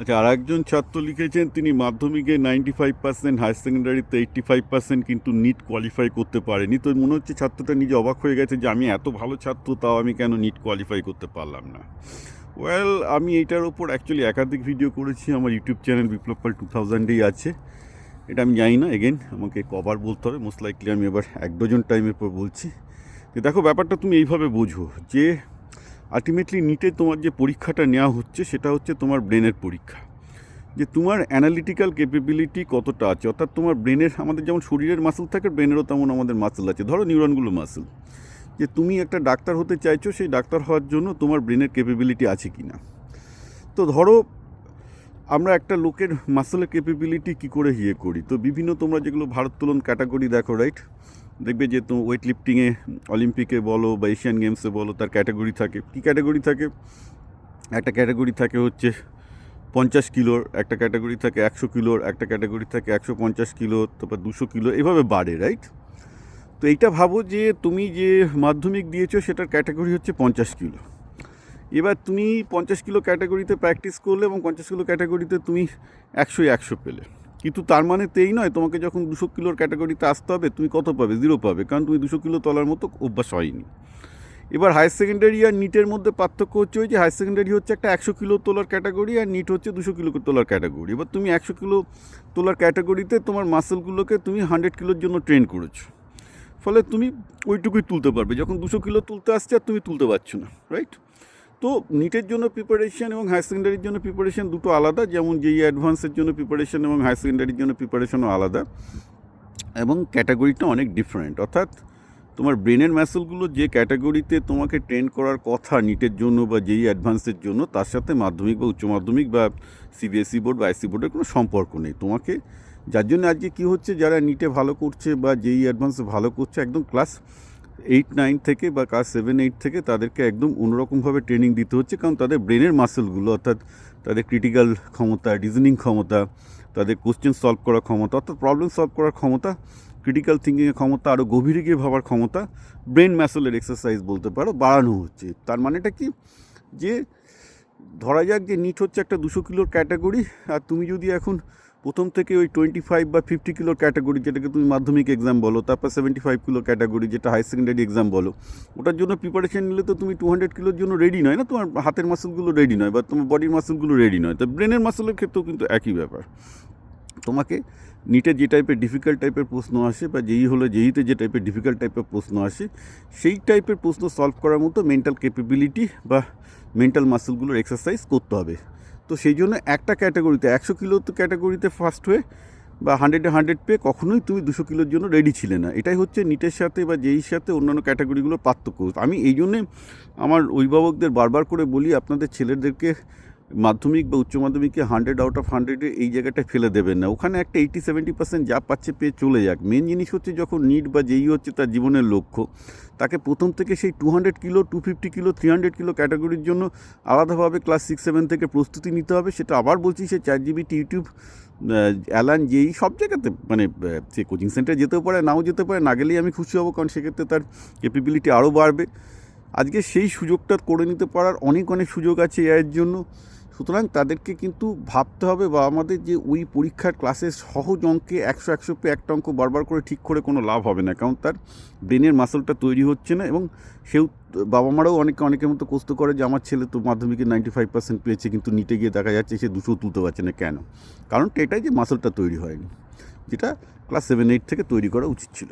আচ্ছা, আর একজন ছাত্র লিখেছেন তিনি মাধ্যমিকে 95%, হায়ার সেকেন্ডারিতে 85%, কিন্তু নিট কোয়ালিফাই করতে পারেনি। তো মনে হচ্ছে ছাত্রটা নিজে অবাক হয়ে গেছে যে আমি এত ভালো ছাত্র, তাও আমি কেন নিট কোয়ালিফাই করতে পারলাম না। ওয়েল, আমি এইটার ওপর অ্যাকচুয়ালি একাধিক ভিডিও করেছি, আমার ইউটিউব চ্যানেল বিপ্লব পাল 2000-এই আছে। এটা আমি জানি না, এগেন আমাকে কভার বলতে হবে, মোস্ট লাইকলি আমি এবার 1 ডজন টাইমের পর বলছি যে দেখো, ব্যাপারটা তুমি এইভাবে বোঝো যে আলটিমেটলি নিটে তোমার যে পরীক্ষাটা নেওয়া হচ্ছে সেটা হচ্ছে তোমার ব্রেনের পরীক্ষা, যে তোমার অ্যানালিটিক্যাল ক্যাপেবিলিটি কতটা আছে। অর্থাৎ তোমার ব্রেনের, আমাদের যেমন শরীরের মাসেল থাকে, ব্রেনেরও তেমন আমাদের মাসেল আছে, ধরো নিউরনগুলো মাসেল। যে তুমি একটা ডাক্তার হতে চাইছো, সেই ডাক্তার হওয়ার জন্য তোমার ব্রেনের ক্যাপেবিলিটি আছে কি না। তো ধরো আমরা একটা লোকের মাসেলের ক্যাপেবিলিটি কী করে করি, তো বিভিন্ন তোমরা যেগুলো ভারোত্তোলন ক্যাটাগরি দেখো, রাইট, দেখবে যে তো ওয়েট লিফটিংয়ে, অলিম্পিকে বলো বা এশিয়ান গেমসে বলো, তার ক্যাটাগরি থাকে। কী ক্যাটাগরি থাকে? একটা ক্যাটাগরি থাকে হচ্ছে 50 কিলোর, একটা ক্যাটাগরি থাকে 100 কিলোর, একটা ক্যাটাগরি থাকে 150 কিলো, তারপর 200 কিলো, এভাবে বাড়ে, রাইট। তো এইটা ভাবো যে তুমি যে মাধ্যমিক দিয়েছো সেটার ক্যাটাগরি হচ্ছে 50 কিলো। এবার তুমি 50 কিলো ক্যাটাগরিতে প্র্যাকটিস করলে এবং 50 কিলো ক্যাটাগরিতে তুমি 100 পেলে, কিন্তু তার মানে তো এই নয় তোমাকে যখন 200 কিলোর ক্যাটাগরিতে আসতে হবে তুমি কত পাবে? 0 পাবে, কারণ তুমি 200 কিলো তোলার মতো অভ্যাস হয়নি। এবার হায়ার সেকেন্ডারি আর নিটের মধ্যে পার্থক্য হচ্ছে ওই যে হায়ার সেকেন্ডারি হচ্ছে একটা 100 কিলো তোলার ক্যাটাগরি, আর নিট হচ্ছে 200 কিলো তোলার ক্যাটাগরি। এবার তুমি 100 কিলো তোলার ক্যাটাগরিতে তোমার মাসেলগুলোকে তুমি 100 কিলোর জন্য ট্রেন করেছো, ফলে তুমি ওইটুকুই তুলতে পারবে। যখন 200 কিলো তুলতে আসছে আর তুমি তুলতে পারছো না, রাইট। তো নিটের জন্য প্রিপারেশন এবং হায়ার সেকেন্ডারির জন্য প্রিপারেশন দুটো আলাদা, যেমন যেই অ্যাডভান্সের জন্য প্রিপারেশন এবং হায়ার সেকেন্ডারির জন্য প্রিপারেশনও আলাদা, এবং ক্যাটাগরিটা অনেক ডিফারেন্ট। অর্থাৎ তোমার ব্রেনের ম্যাসেলগুলো যে ক্যাটাগরিতে তোমাকে ট্রেন করার কথা নিটের জন্য বা যেই অ্যাডভান্সের জন্য, তার সাথে মাধ্যমিক বা উচ্চ মাধ্যমিক বা সিবিএসই বোর্ড বা আইসি বোর্ডের কোনো সম্পর্ক নেই। তোমাকে যার জন্য আজকে কী হচ্ছে, যারা নিটে ভালো করছে বা যেই অ্যাডভান্সে ভালো করছে, একদম ক্লাস 8-9 থেকে বা ক্লাস 7-8 থেকে তাদেরকে একদম অন্যরকমভাবে ট্রেনিং দিতে হচ্ছে, কারণ তাদের ব্রেনের মাসেলগুলো, অর্থাৎ তাদের ক্রিটিক্যাল ক্ষমতা, রিজনিং ক্ষমতা, তাদের কোশ্চেন সলভ করার ক্ষমতা, অর্থাৎ প্রবলেম সলভ করার ক্ষমতা, ক্রিটিক্যাল থিঙ্কিংয়ের ক্ষমতা, আরও গভীরে গিয়ে ভাবার ক্ষমতা, ব্রেন ম্যাসেলের এক্সারসাইজ বলতে পারো, বাড়ানো হচ্ছে। তার মানেটা কি, যে ধরা যাক যে নিট হচ্ছে একটা 200 কিলোর ক্যাটাগরি, আর তুমি যদি এখন প্রথম থেকে ওই 25 বা 50 কিলোর ক্যাটাগরি, যেটাকে তুমি মাধ্যমিক এক্সাম বলো, তারপর 75 কিলো ক্যাটাগরি যেটা হায়ার সেকেন্ডারি এক্সাম বলো, ওটার জন্য প্রিপারেশন নিলে তো তুমি 200 কিলোর জন্য রেডি নয় না, তোমার হাতের মাসেলগুলো রেডি নয় বা তোমার বডির মাসেলগুলো রেডি নয়। তো ব্রেনের মাসেলের ক্ষেত্রেও কিন্তু একই ব্যাপার। তোমাকে নিটে যে টাইপের ডিফিকাল্ট টাইপের প্রশ্ন আসে, বা যেইতে যে টাইপের ডিফিকাল্ট টাইপের প্রশ্ন আসে, সেই টাইপের প্রশ্ন সলভ করার মতো মেন্টাল ক্যাপেবিলিটি বা মেন্টাল মাসেলগুলোর এক্সারসাইজ করতে হবে। তো সেই জন্য একটা ক্যাটাগরিতে 100 কিলো ক্যাটাগরিতে ফার্স্ট হয়ে বা 100 পেয়ে কখনোই তুমি 200 কিলোর জন্য রেডি ছিলে না। এটাই হচ্ছে নিটের সাথে বা যেইর সাথে অন্যান্য ক্যাটাগরিগুলোর পার্থক্য। আমি এই জন্যে আমার অভিভাবকদের বারবার করে বলি, আপনাদের ছেলেদেরকে মাধ্যমিক বা উচ্চ মাধ্যমিকে 100 এই জায়গাটায় ফেলে দেবেন না। ওখানে একটা 80-70% যা পাচ্ছে পেয়ে চলে যাক। মেন জিনিস হচ্ছে যখন নিট বা যেই হচ্ছে তার জীবনের লক্ষ্য, তাকে প্রথম থেকে সেই 200 কিলো, 250 কিলো, 300 কিলো ক্যাটাগরির জন্য আলাদাভাবে ক্লাস 6-7 থেকে প্রস্তুতি নিতে হবে। সেটা আবার বলছি, সে চ্যাটজিপিটি, ইউটিউব, অ্যালান, যেই সব জায়গাতে, মানে সে কোচিং সেন্টারে যেতেও পারে, নাও যেতে পারে, না গেলেই আমি খুশি হব, কারণ সেক্ষেত্রে তার ক্যাপেবিলিটি আরও বাড়বে। আজকে সেই সুযোগটা করে নিতে পারার অনেক সুযোগ আছে এআইয়ের জন্য। সুতরাং তাদেরকে কিন্তু ভাবতে হবে, বা আমাদের যে ওই পরীক্ষার ক্লাসের সহজ অঙ্কে 100 পেয়ে একটা অঙ্ক বারবার করে ঠিক করে কোনো লাভ হবে না, কারণ তার ব্রেনের মাসলটা তৈরি হচ্ছে না। এবং সেও, বাবা মারাও অনেকের মতো কষ্ট করে যে আমার ছেলে তো মাধ্যমিকে 95% পেয়েছে, কিন্তু নিটে গিয়ে দেখা যাচ্ছে সে 200 তুলতে পারছে না। কেন? কারণ এটাই যে মাসলটা তৈরি হয়নি, যেটা ক্লাস 7-8 থেকে তৈরি করা উচিত ছিল।